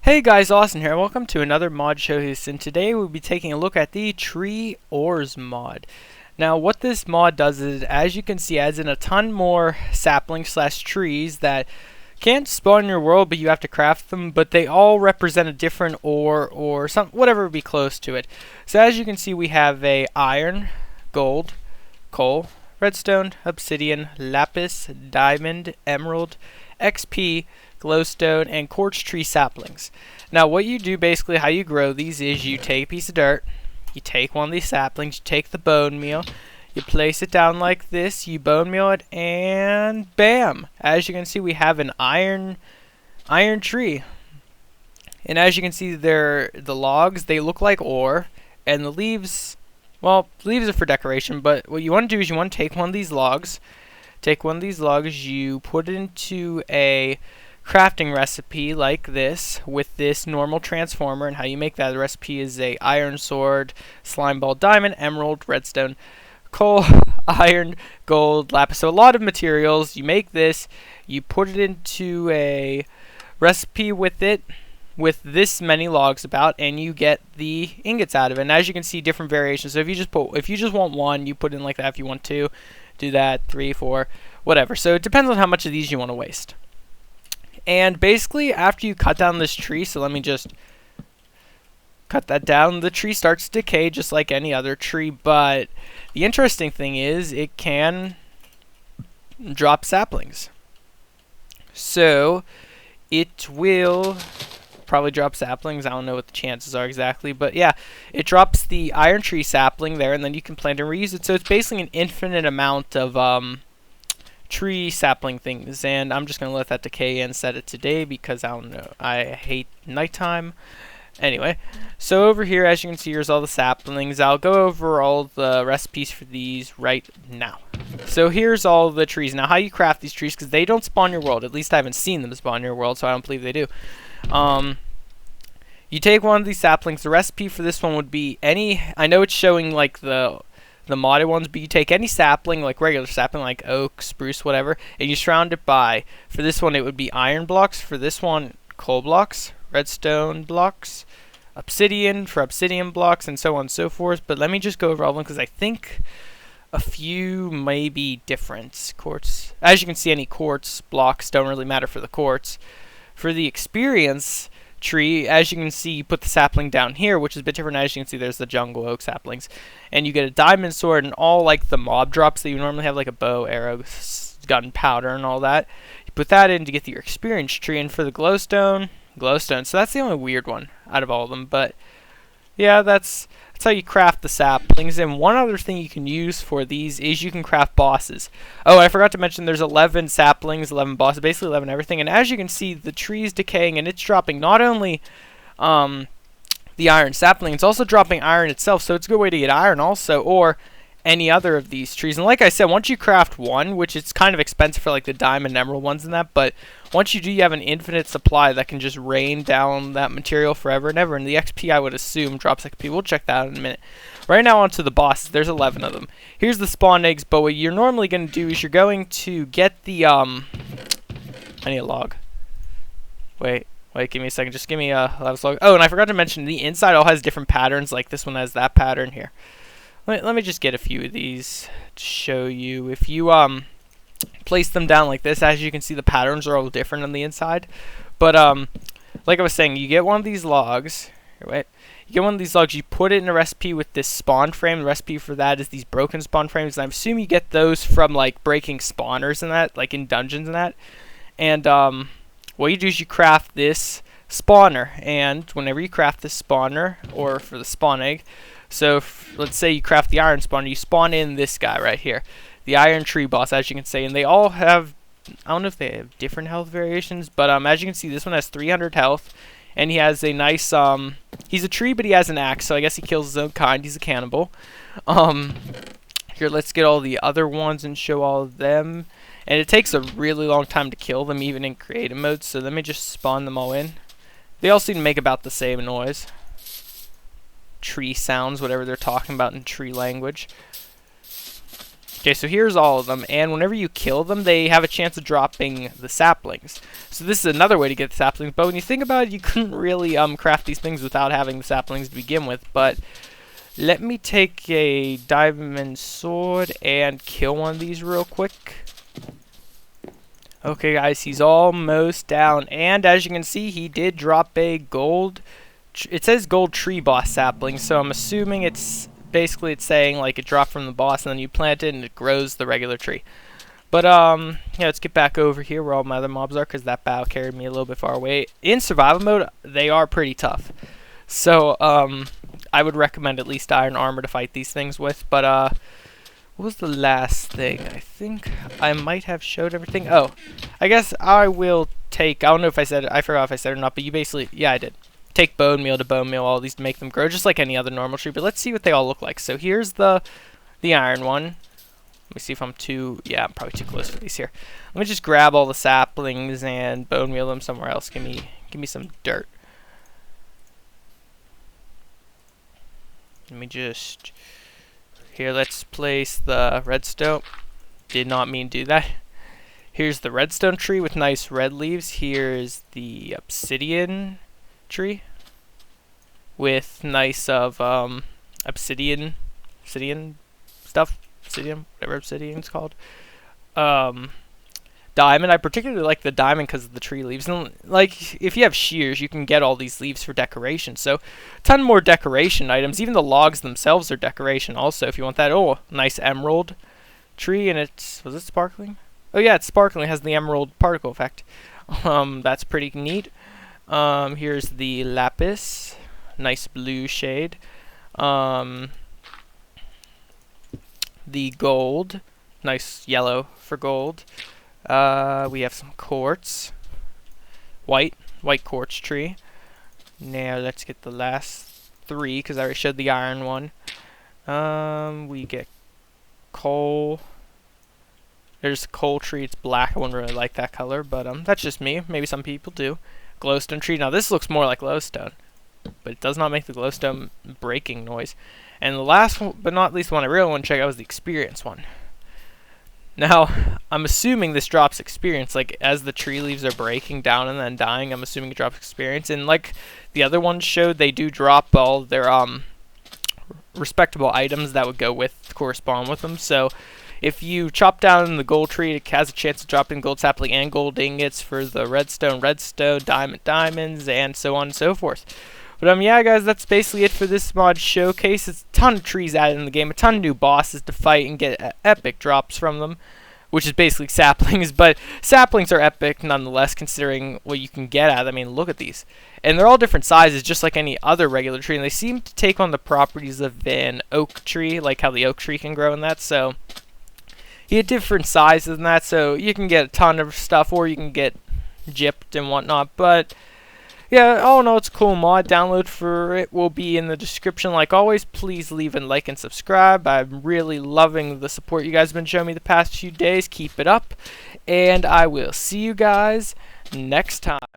Hey guys, Austin here. Welcome to another mod showcase, and today we'll be taking a look at the Tree ORES mod. Now, what this mod does is, as you can see, adds in a ton more saplings slash trees that can't spawn in your world, but you have to craft them. But they all represent a different ore or some whatever would be close to it. So as you can see, we have a iron, gold, coal, redstone, obsidian, lapis, diamond, emerald, XP, glowstone, and quartz tree saplings. Now what you do, basically how you grow these, is you take a piece of dirt, you take one of these saplings, you take the bone meal, you place it down like this, you bone meal it, and bam! As you can see, we have an iron tree. And as you can see, the logs, they look like ore, and the leaves, well, leaves are for decoration, but what you want to do is you want to take one of these logs, you put it into a crafting recipe like this with this normal transformer. And how you make that, the recipe is a iron sword, slime ball, diamond, emerald, redstone, coal, iron, gold, lapis. So a lot of materials. You make this, you put it into a recipe with it, with this many logs about, and you get the ingots out of it. And as you can see, different variations. So if you just want one, you put in like that. If you want two, do that, 3, 4, whatever. So it depends on how much of these you want to waste. And basically, after you cut down this tree, so let me just cut that down, the tree starts to decay just like any other tree. But the interesting thing is it can drop saplings. So it will probably drop saplings. I don't know what the chances are exactly, but yeah, it drops the iron tree sapling there, and then you can plant and reuse it. So it's basically an infinite amount of tree sapling things, and I'm just gonna let that decay and set it today because I don't know, I hate nighttime. Anyway, so over here, as you can see, here's all the saplings. I'll go over all the recipes for these right now. So here's all the trees. Now, how you craft these trees, because they don't spawn your world. At least I haven't seen them spawn your world, so I don't believe they do. You take one of these saplings. The recipe for this one would be any, I know it's showing like the modded ones, but you take any sapling, like regular sapling, like oak, spruce, whatever, and you surround it by, for this one it would be iron blocks, for this one coal blocks, redstone blocks, obsidian for obsidian blocks, and so on and so forth. But let me just go over all of them because I think a few may be different. Quartz, as you can see, any quartz blocks don't really matter for the quartz. For the experience tree, as you can see, you put the sapling down here, which is a bit different. As you can see, there's the jungle oak saplings, and you get a diamond sword and all like the mob drops that you normally have, like a bow, arrow, gunpowder, and all that. You put that in to get your experience tree. And for the glowstone, so that's the only weird one out of all of them. But yeah, that's how you craft the saplings. And one other thing you can use for these is you can craft bosses. Oh, I forgot to mention there's 11 saplings, 11 bosses, basically 11 everything. And as you can see, the tree's decaying and it's dropping not only the iron sapling, it's also dropping iron itself. So it's a good way to get iron also, or any other of these trees. And like I said, once you craft one, which it's kind of expensive for like the diamond and emerald ones and that, but once you do, you have an infinite supply that can just rain down that material forever and ever. And the XP, I would assume, drops XP. We'll check that out in a minute. Right now, onto the bosses. There's 11 of them. Here's the spawn eggs, but what you're normally going to do is you're going to get the I need a log. Wait, give me a second. Just give me a log. Oh, and I forgot to mention, the inside all has different patterns. Like this one has that pattern here. Let me just get a few of these to show you. If you place them down like this, as you can see, the patterns are all different on the inside. But like I was saying, you get one of these logs. You get one of these logs, you put it in a recipe with this spawn frame. The recipe for that is these broken spawn frames, and I assume you get those from like breaking spawners and that, like in dungeons and that. And what you do is you craft this spawner, and whenever you craft this spawner, or for the spawn egg, so let's say you craft the iron spawner, you spawn in this guy right here, the iron tree boss, as you can see, and they all have, I don't know if they have different health variations, but as you can see, this one has 300 health, and he has a nice, he's a tree, but he has an axe, so I guess he kills his own kind. He's a cannibal. Here, let's get all the other ones and show all of them, and it takes a really long time to kill them, even in creative mode, so let me just spawn them all in. They all seem to make about the same noise. Tree sounds, whatever they're talking about in tree language. Okay, so here's all of them, and whenever you kill them, they have a chance of dropping the saplings. So this is another way to get the saplings, but when you think about it, you couldn't really craft these things without having the saplings to begin with. But let me take a diamond sword and kill one of these real quick. Okay, guys, he's almost down, and as you can see, he did drop a gold. It says gold tree boss sapling, so I'm assuming it's basically saying like it dropped from the boss, and then you plant it and it grows the regular tree. But yeah, let's get back over here where all my other mobs are, because that battle carried me a little bit far away. In survival mode, they are pretty tough, so I would recommend at least iron armor to fight these things with. But what was the last thing? I think I might have showed everything. Oh, I guess I will take, I don't know if I said it, I forgot if I said it or not, but you basically, yeah, I did. Take bone meal to bone meal all these to make them grow, just like any other normal tree. But let's see what they all look like. So here's the iron one. Let me see if I'm too, yeah, I'm probably too close for these here. Let me just grab all the saplings and bone meal them somewhere else. Give me some dirt. Let me just, here, let's place the redstone. Did not mean to do that. Here's the redstone tree with nice red leaves. Here's the obsidian tree with nice of obsidian stuff, whatever obsidian's called. Diamond, I particularly like the diamond because of the tree leaves, and like if you have shears you can get all these leaves for decoration, so a ton more decoration items. Even the logs themselves are decoration also if you want that. Oh, nice emerald tree, and it's, was it sparkling? Oh yeah, it's sparkling, it has the emerald particle effect. That's pretty neat. Here's the lapis, nice blue shade. The gold, nice yellow for gold. We have some quartz, white quartz tree. Now let's get the last three because I already showed the iron one. We get coal. There's a coal tree, it's black. I wouldn't really like that color, but that's just me. Maybe some people do. Glowstone tree. Now this looks more like glowstone, but it does not make the glowstone breaking noise. And the last one, but not least one I really want to check out was the experience one. Now, I'm assuming this drops experience, like as the tree leaves are breaking down and then dying, I'm assuming it drops experience. And like the other ones showed, they do drop all their respectable items that would go with, correspond with them. So if you chop down the gold tree, it has a chance of dropping gold sapling and gold ingots for the redstone, diamonds, and so on and so forth. But yeah, guys, that's basically it for this mod showcase. It's a ton of trees added in the game, a ton of new bosses to fight and get epic drops from them, which is basically saplings. But saplings are epic nonetheless, considering what you can get at. I mean, look at these. And they're all different sizes, just like any other regular tree, and they seem to take on the properties of an oak tree, like how the oak tree can grow in that. So you get different sizes than that, so you can get a ton of stuff, or you can get gypped and whatnot. But yeah, all in all, it's a cool mod. Download for it will be in the description. Like always, please leave a like and subscribe. I'm really loving the support you guys have been showing me the past few days. Keep it up, and I will see you guys next time.